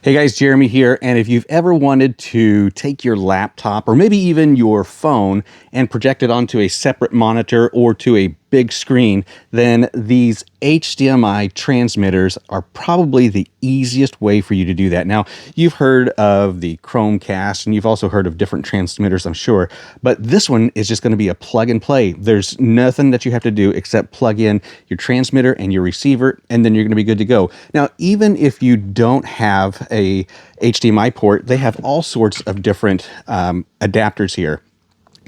Hey guys, Jeremy here, and if you've ever wanted to take your laptop or maybe even your phone and project it onto a separate monitor or to a big screen, then these HDMI transmitters are probably the easiest way for you to do that. Now, you've heard of the Chromecast and you've also heard of different transmitters, I'm sure, but this one is just going to be a plug and play. There's nothing that you have to do except plug in your transmitter and your receiver, and then you're going to be good to go. Now, even if you don't have a HDMI port, they have all sorts of different adapters here.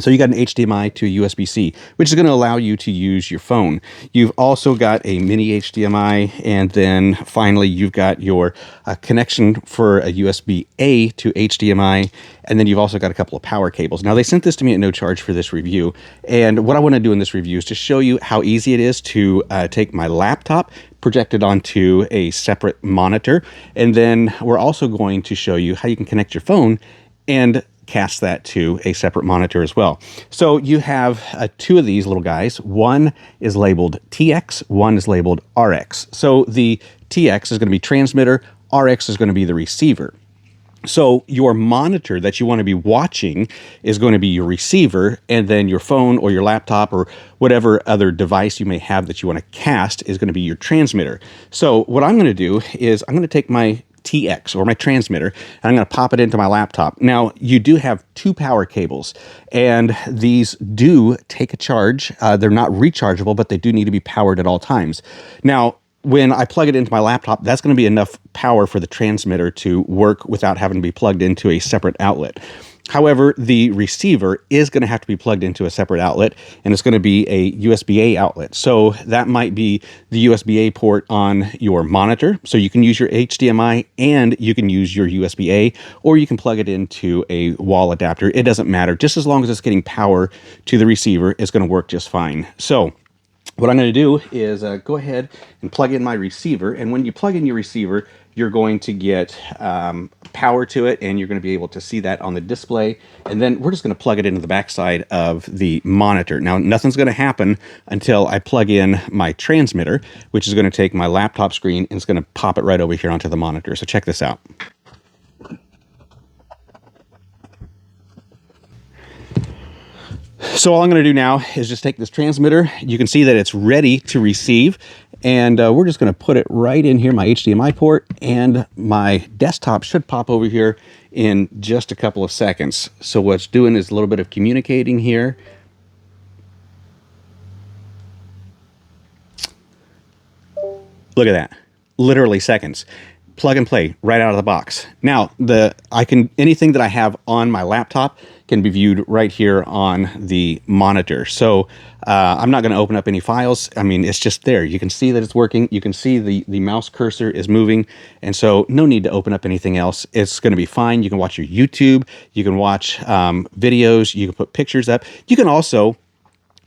So you got an HDMI to a USB-C, which is going to allow you to use your phone. You've also got a mini HDMI, and then finally you've got your connection for a USB-A to HDMI, and then you've also got a couple of power cables. Now, they sent this to me at no charge for this review, and what I want to do in this review is to show you how easy it is to take my laptop, project it onto a separate monitor, and then we're also going to show you how you can connect your phone and cast that to a separate monitor as well. So you have two of these little guys. One is labeled TX, one is labeled RX. So the TX is going to be transmitter, RX is going to be the receiver. So your monitor that you want to be watching is going to be your receiver, and then your phone or your laptop or whatever other device you may have that you want to cast is going to be your transmitter. So what I'm going to do is I'm going to take my TX or my transmitter, and I'm going to pop it into my laptop. Now, you do have two power cables, and these do take a charge. They're not rechargeable, but they do need to be powered at all times. Now, when I plug it into my laptop, that's going to be enough power for the transmitter to work without having to be plugged into a separate outlet. However, the receiver is going to have to be plugged into a separate outlet, and it's going to be a USB-A outlet. So that might be the USB-A port on your monitor. So you can use your HDMI and you can use your USB-A, or you can plug it into a wall adapter. It doesn't matter. Just as long as it's getting power to the receiver, it's going to work just fine. So what I'm going to do is go ahead and plug in my receiver. And when you plug in your receiver, you're going to get power to it, and you're going to be able to see that on the display. And then we're just going to plug it into the backside of the monitor. Now, nothing's going to happen until I plug in my transmitter, which is going to take my laptop screen and it's going to pop it right over here onto the monitor. So check this out. So all I'm going to do now is just take this transmitter. You can see that it's ready to receive, and we're just going to put it right in here, my HDMI port, and my desktop should pop over here in just a couple of seconds. So what's doing is a little bit of communicating here. Look at that, literally seconds. Plug and play right out of the box. Now, anything that I have on my laptop can be viewed right here on the monitor. So I'm not going to open up any files. I mean, it's just there. You can see that it's working. You can see the mouse cursor is moving. And so no need to open up anything else. It's going to be fine. You can watch your YouTube. You can watch videos. You can put pictures up. You can also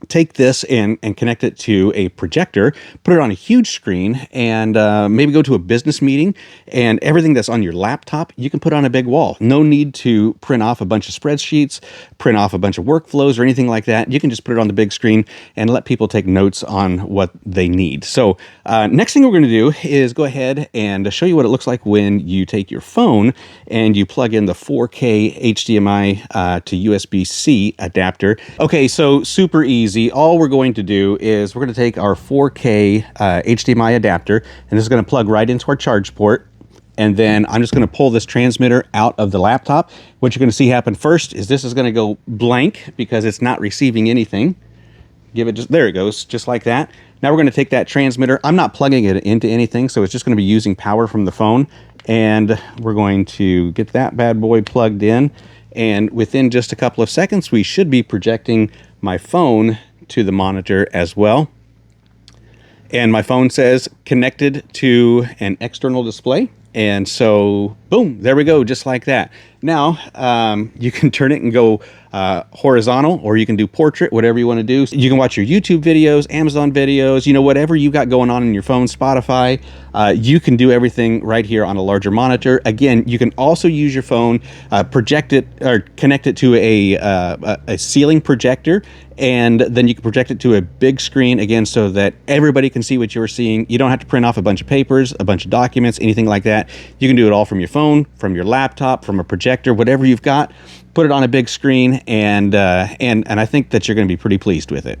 take this and connect it to a projector, put it on a huge screen, and maybe go to a business meeting, and everything that's on your laptop, you can put on a big wall. No need to print off a bunch of spreadsheets, print off a bunch of workflows or anything like that. You can just put it on the big screen and let people take notes on what they need. So next thing we're going to do is go ahead and show you what it looks like when you take your phone and you plug in the 4K HDMI to USB-C adapter. Okay, so super easy. All we're going to do is we're going to take our 4K HDMI adapter, and this is going to plug right into our charge port. And then I'm just going to pull this transmitter out of the laptop. What you're going to see happen first is this is going to go blank because it's not receiving anything. There it goes, just like that. Now we're going to take that transmitter. I'm not plugging it into anything, so it's just going to be using power from the phone. And we're going to get that bad boy plugged in. And within just a couple of seconds, we should be projecting my phone to the monitor as well. And my phone says connected to an external display. And so, boom, there we go, just like that. Now, you can turn it and go horizontal, or you can do portrait, whatever you want to do. You can watch your YouTube videos, Amazon videos, whatever you've got going on in your phone, Spotify. You can do everything right here on a larger monitor. Again, you can also use your phone, project it or connect it to a ceiling projector, and then you can project it to a big screen again so that everybody can see what you're seeing. You don't have to print off a bunch of papers, a bunch of documents, anything like that. You can do it all from your phone. phone, from your laptop, from a projector, whatever you've got, put it on a big screen, and I think that you're going to be pretty pleased with it.